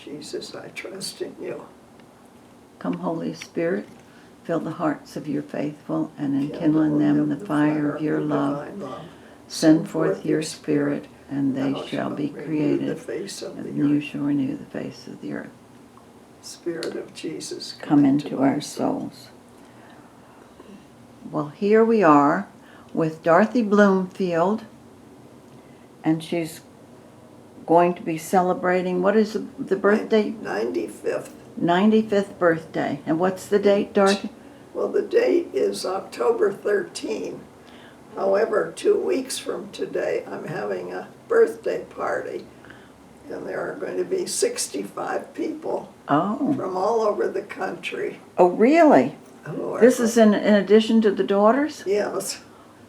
Jesus, I trust in you. Come, Holy Spirit, fill the hearts of your faithful and enkindle in them the fire of your love. Send forth your Spirit, and they shall be created, and you shall renew the face of the earth. Spirit of Jesus, come into our souls. Well, here we are with Dorothy Bloomfield, and she's going to be celebrating, what is the birthday? 95th. 95th birthday. And what's the date, Dorothy? Well, the date is October 13. However, 2 weeks from today, I'm having a birthday party, and there are going to be 65 people from all over the country. Oh, really? This is in addition to the daughters? Yes.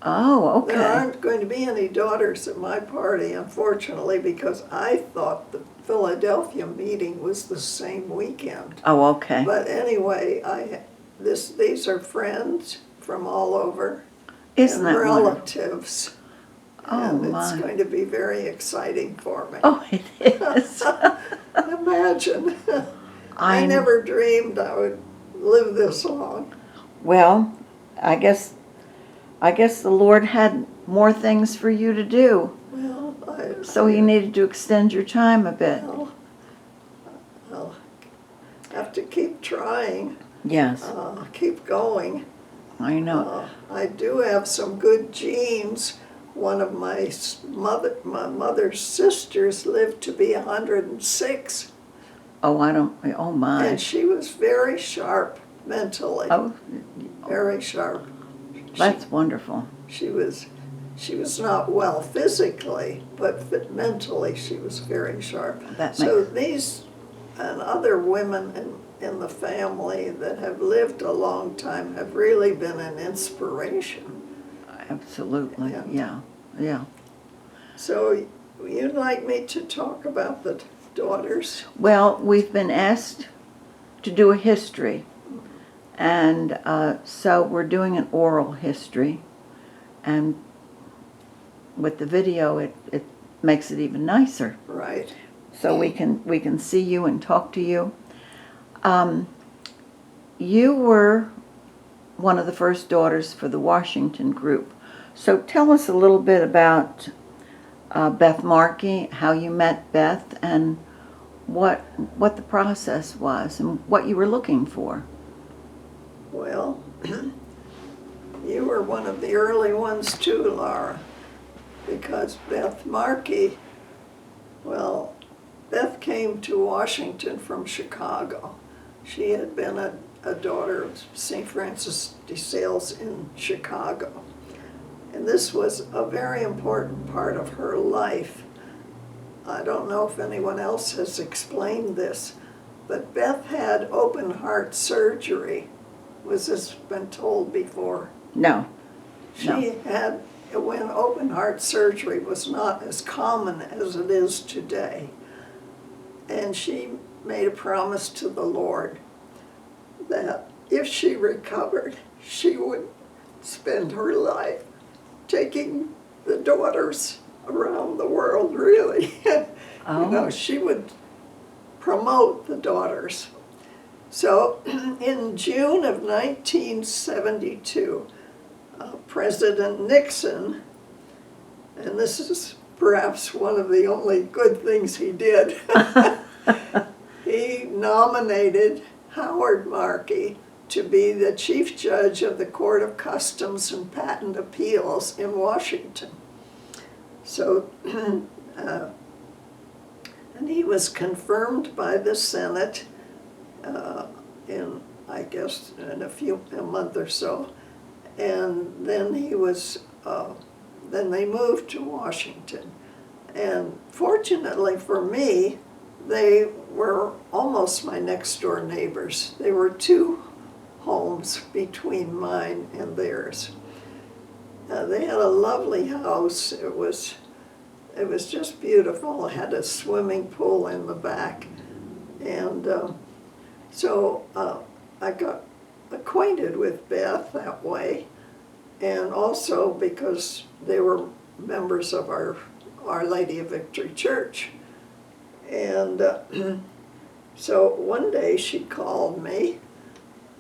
Oh, okay. There aren't going to be any daughters at my party, unfortunately, because I thought the Philadelphia meeting was the same weekend. Oh, okay. But anyway, these are friends from all over. Isn't that relatives. Oh, and my. It's going to be very exciting for me. Oh, it is. Imagine. I never dreamed I would live this long. Well, I guess the Lord had more things for you to do. Well, so he needed to extend your time a bit. Well, I'll have to keep trying. Yes. Keep going. I know. I do have some good genes. One of my mother's sisters lived to be 106. Oh my. And she was very sharp mentally. Oh. Very sharp. That's wonderful. She was not well physically, but mentally she was very sharp. So these and other women in the family that have lived a long time have really been an inspiration. Absolutely, yeah. So you'd like me to talk about the daughters? Well, we've been asked to do a history, and so we're doing an oral history, and with the video it makes it even nicer. Right. So we can see you and talk to you. You were one of the first daughters for the Washington group. So tell us a little bit about Beth Markey, how you met Beth, and what the process was and what you were looking for. Well, you were one of the early ones too, Laura, because Beth Markey, well, Beth came to Washington from Chicago. She had been a daughter of St. Francis de Sales in Chicago. And this was a very important part of her life. I don't know if anyone else has explained this, but Beth had open heart surgery. Was this been told before? No. She had, when open heart surgery was not as common as it is today. And she made a promise to the Lord that if she recovered, she would spend her life taking the daughters around the world, really. Oh. You know, she would promote the daughters. So in June of 1972, President Nixon, and this is perhaps one of the only good things he did, he nominated Howard Markey to be the chief judge of the Court of Customs and Patent Appeals in Washington. So, and he was confirmed by the Senate in, I guess, in a month or so. And then he was, then they moved to Washington. And fortunately for me, they were almost my next door neighbors. They were 2 homes between mine and theirs. They had a lovely house. It was just beautiful. It had a swimming pool in the back. And so I got acquainted with Beth that way, and also because they were members of Our Lady of Victory Church. And So one day she called me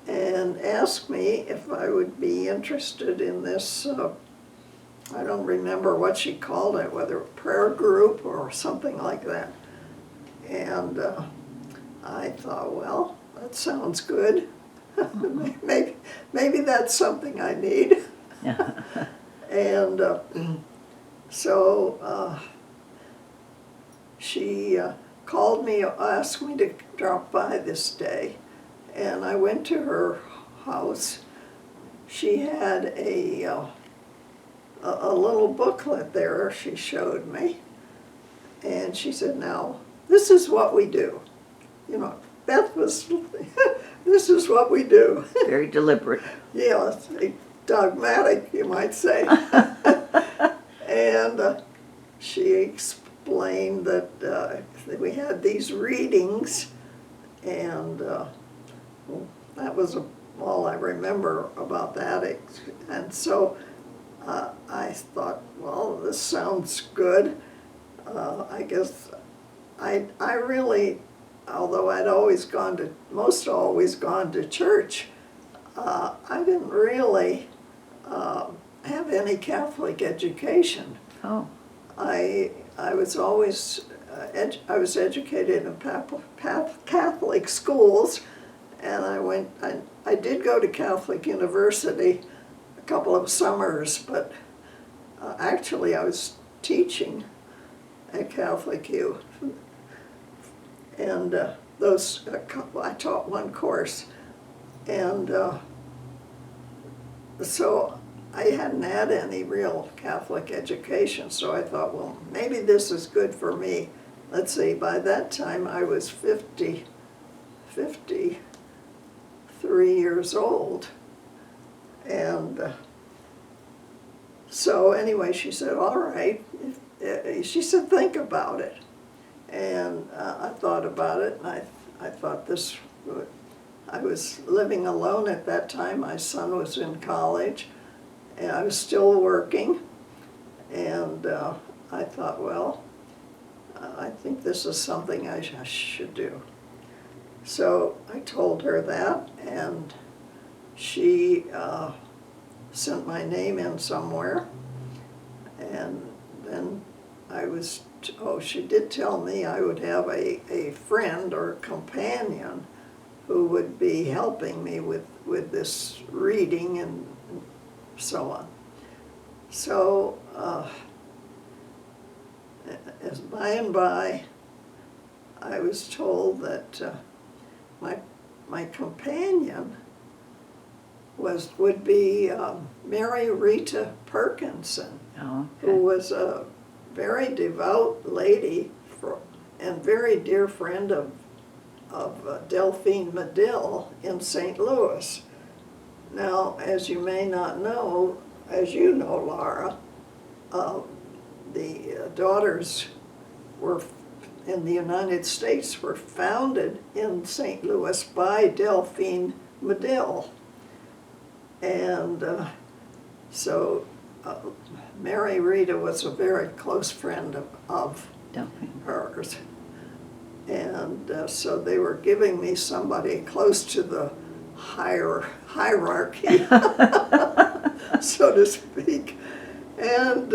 and asked me if I would be interested in this, I don't remember what she called it, whether a prayer group or something like that. And I thought, well, that sounds good. maybe that's something I need. And so she called me, asked me to drop by this day, and I went to her house. She had a little booklet there she showed me, and she said, now, this is what we do. You know, Beth was, this is what we do. Very deliberate. Yes, dogmatic, you might say. And she explained that we had these readings, and that was all I remember about that. And so I thought, well, this sounds good. I guess I really, although I'd always gone to church, I didn't really have any Catholic education. Oh. I was always I was educated in Catholic schools, and I did go to Catholic University a couple of summers, but actually I was teaching at Catholic U, and I taught one course, and so I hadn't had any real Catholic education, so I thought, well, maybe this is good for me. Let's see, by that time I was 53 years old. And so anyway, she said, all right. She said, think about it. And I thought about it, and I thought I was living alone at that time. My son was in college, and I was still working. And I thought, well, I think this is something I should do. So I told her that, and she sent my name in somewhere. And then she did tell me I would have a friend or companion who would be helping me with this reading and so on. So as by and by, I was told that my companion would be Mary Rita Perkinson, Oh, okay. who was a very devout lady and very dear friend of Delphine Medill in St. Louis. Now, as you may not know, as you know, Laura, the daughters in the United States were founded in St. Louis by Delphine Medill. And so Mary Rita was a very close friend of Delphine. hers. And so they were giving me somebody close to the hierarchy, so to speak. And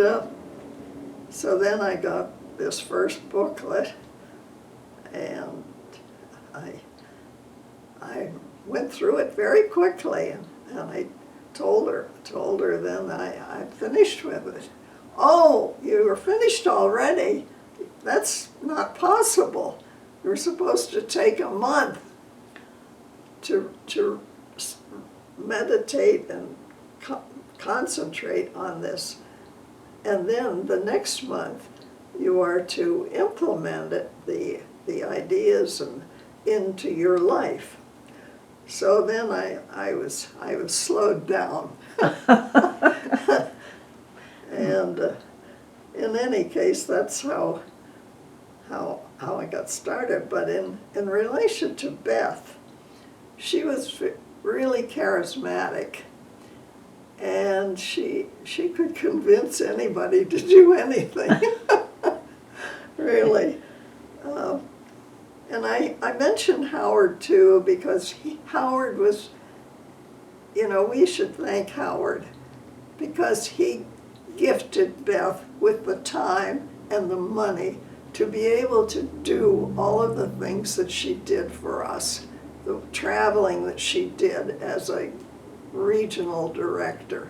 so then I got this first booklet, and I went through it very quickly, and I told her then I finished with it. Oh, you were finished already? That's not possible. You're supposed to take a month to meditate and concentrate on this. And then the next month, you are to implement it, the ideas into your life. So then I was slowed down. And in any case, that's how I got started. But in relation to Beth, she was really charismatic, and she could convince anybody to do anything. Really. And I mentioned Howard too because Howard was, we should thank Howard because he gifted Beth with the time and the money to be able to do all of the things that she did for us, the traveling that she did as a regional director.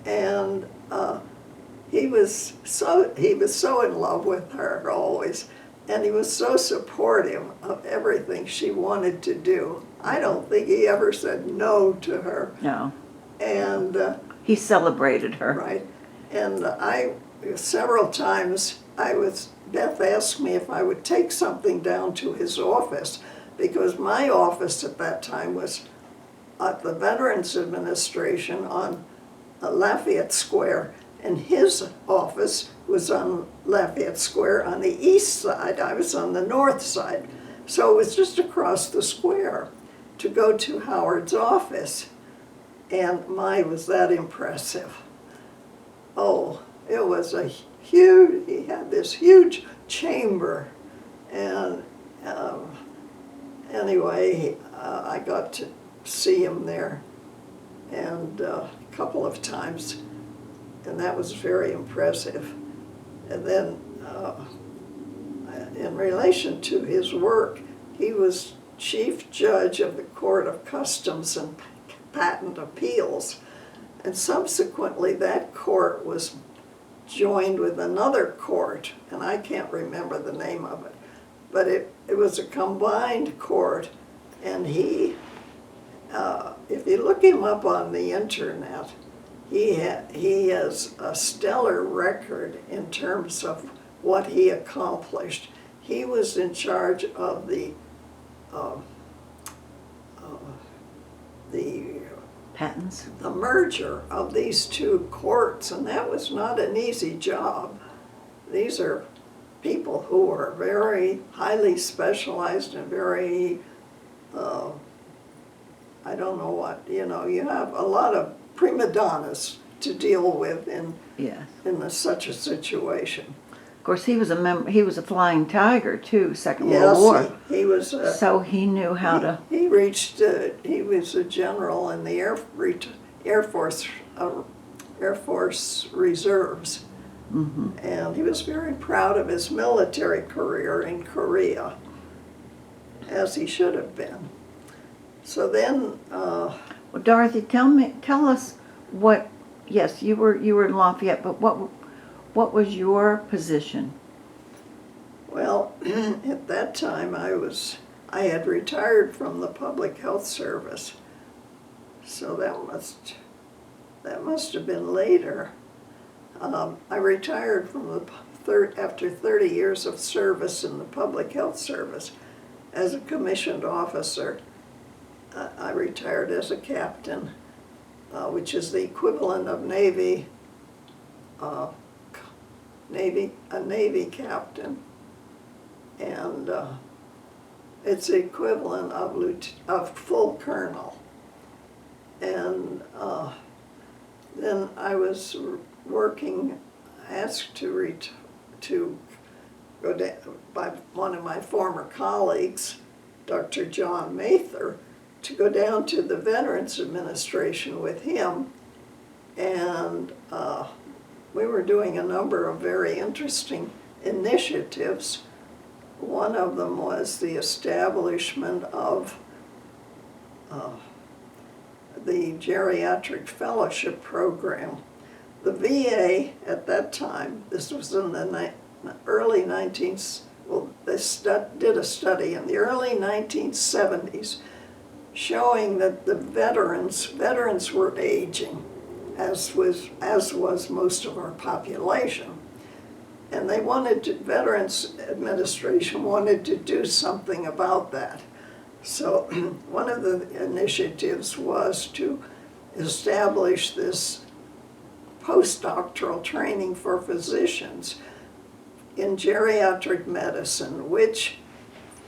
And he was so in love with her always, and he was so supportive of everything she wanted to do. I don't think he ever said no to her. No. And He celebrated her. right. And several times Beth asked me if I would take something down to his office, because my office at that time was at the Veterans Administration on Lafayette Square, and his office was on Lafayette Square on the east side. I was on the north side. So it was just across the square to go to Howard's office. And was that impressive. Oh, it was he had this huge chamber. And anyway, I got to see him there and a couple of times, and that was very impressive. And then in relation to his work, he was chief judge of the Court of Customs and Patent Appeals, and subsequently that court was joined with another court, and I can't remember the name of it, but it was a combined court, and he, if you look him up on the internet, he has a stellar record in terms of what he accomplished. He was in charge of the Patents. the merger of these two courts, and that was not an easy job. These are people who are very highly specialized and very, I don't know what, you have a lot of prima donnas to deal with Yes. in such a situation. Of course, he was a flying tiger too, Second World Yes, War. he was. So he knew how to. He reached. He was a general in the Air Force Reserves, and he was very proud of his military career in Korea, as he should have been. So then. Well, Dorothy, tell us what. Yes, you were in Lafayette, but what was your position? Well, at that time I had retired from the public health service, so that must have been later. I retired from after 30 years of service in the public health service as a commissioned officer. I retired as a captain, which is the equivalent of a Navy captain, and it's the equivalent of full colonel. And then I was asked to go down by one of my former colleagues, Dr. John Mather, to go down to the Veterans Administration with him, and we were doing a number of very interesting initiatives. One of them was the establishment of the Geriatric Fellowship Program. The VA at that time, this was in the early 19th, well, they did a study in the early 1970s showing that the veterans were aging, as was most of our population. And Veterans Administration wanted to do something about that. So one of the initiatives was to establish this postdoctoral training for physicians in geriatric medicine, which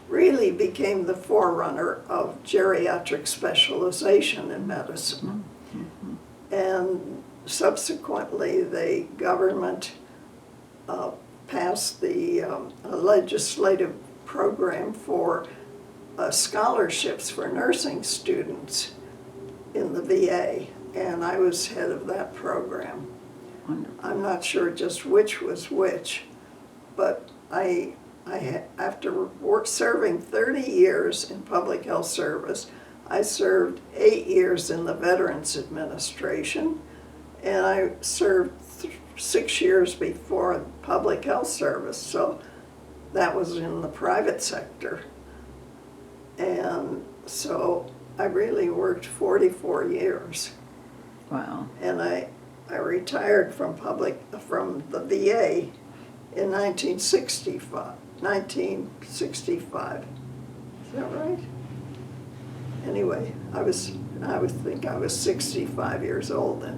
really became the forerunner of geriatric specialization in medicine. And subsequently, the government passed the legislative program for scholarships for nursing students in the VA, and I was head of that program. Wonderful. I'm not sure just which was which, but after serving 30 years in public health service, I served 8 years in the Veterans Administration, and I served 6 years before public health service, so that was in the private sector. And so I really worked 44 years. Wow. And I retired from the VA in 1965. 1965. Is that right? Anyway, I would think I was 65 years old then.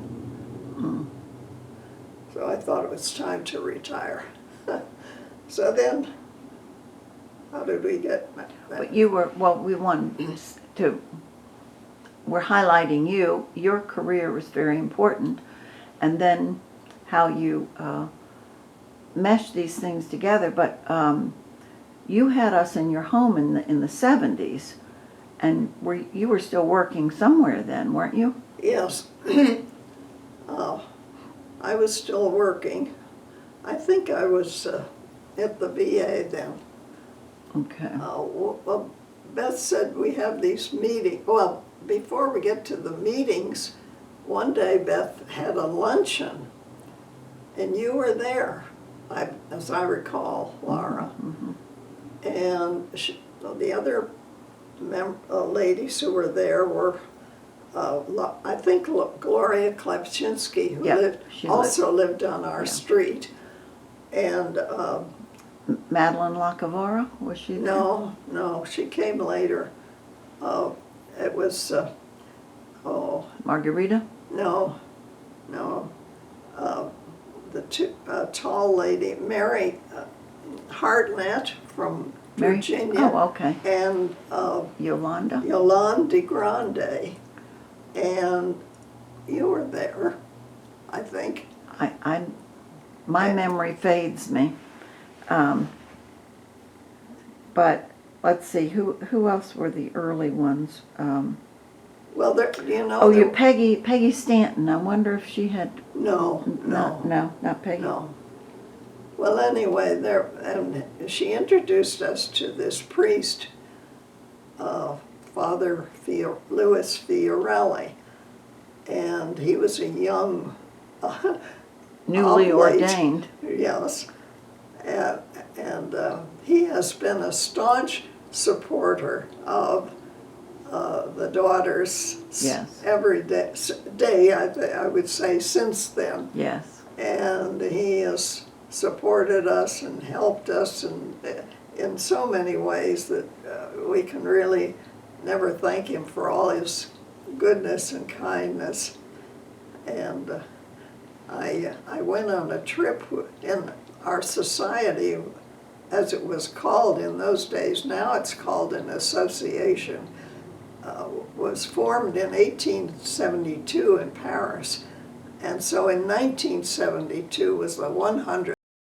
Hmm. So I thought it was time to retire. So then, how did we get that? But you were, well, we're highlighting you. Your career was very important. And then how you meshed these things together. But you had us in your home in the 70s. And you were still working somewhere then, weren't you? Yes. I was still working. I think I was at the VA then. Okay. Well, Beth said we have these meetings. Well, before we get to the meetings, one day Beth had a luncheon, and you were there, as I recall, Laura. Mm-hmm. And the other ladies who were there were, I think, Gloria Klepczynski, who also lived on our street. And Madeline Lacavara, was she there? No, she came later. It was, Margarita? No. The tall lady, Mary Hartnett from Virginia. Oh, okay. And Yolanda? Yolande Grande. And you were there, I think. My memory fades me. But let's see, who else were the early ones? Well, Oh, Peggy Stanton. I wonder if she had. No, not Peggy. No. Well, anyway, and she introduced us to this priest, Father Louis Fiorelli, and he was a young, newly oblate. ordained. Yes, and he has been a staunch supporter of the daughters. Yes. Every day, I would say, since then. Yes. And he has supported us and helped us in so many ways that we can really never thank him for all his goodness and kindness. And I went on a trip in our society, as it was called in those days. Now it's called an association. Was formed in 1872 in Paris. And so in 1972 was the 100th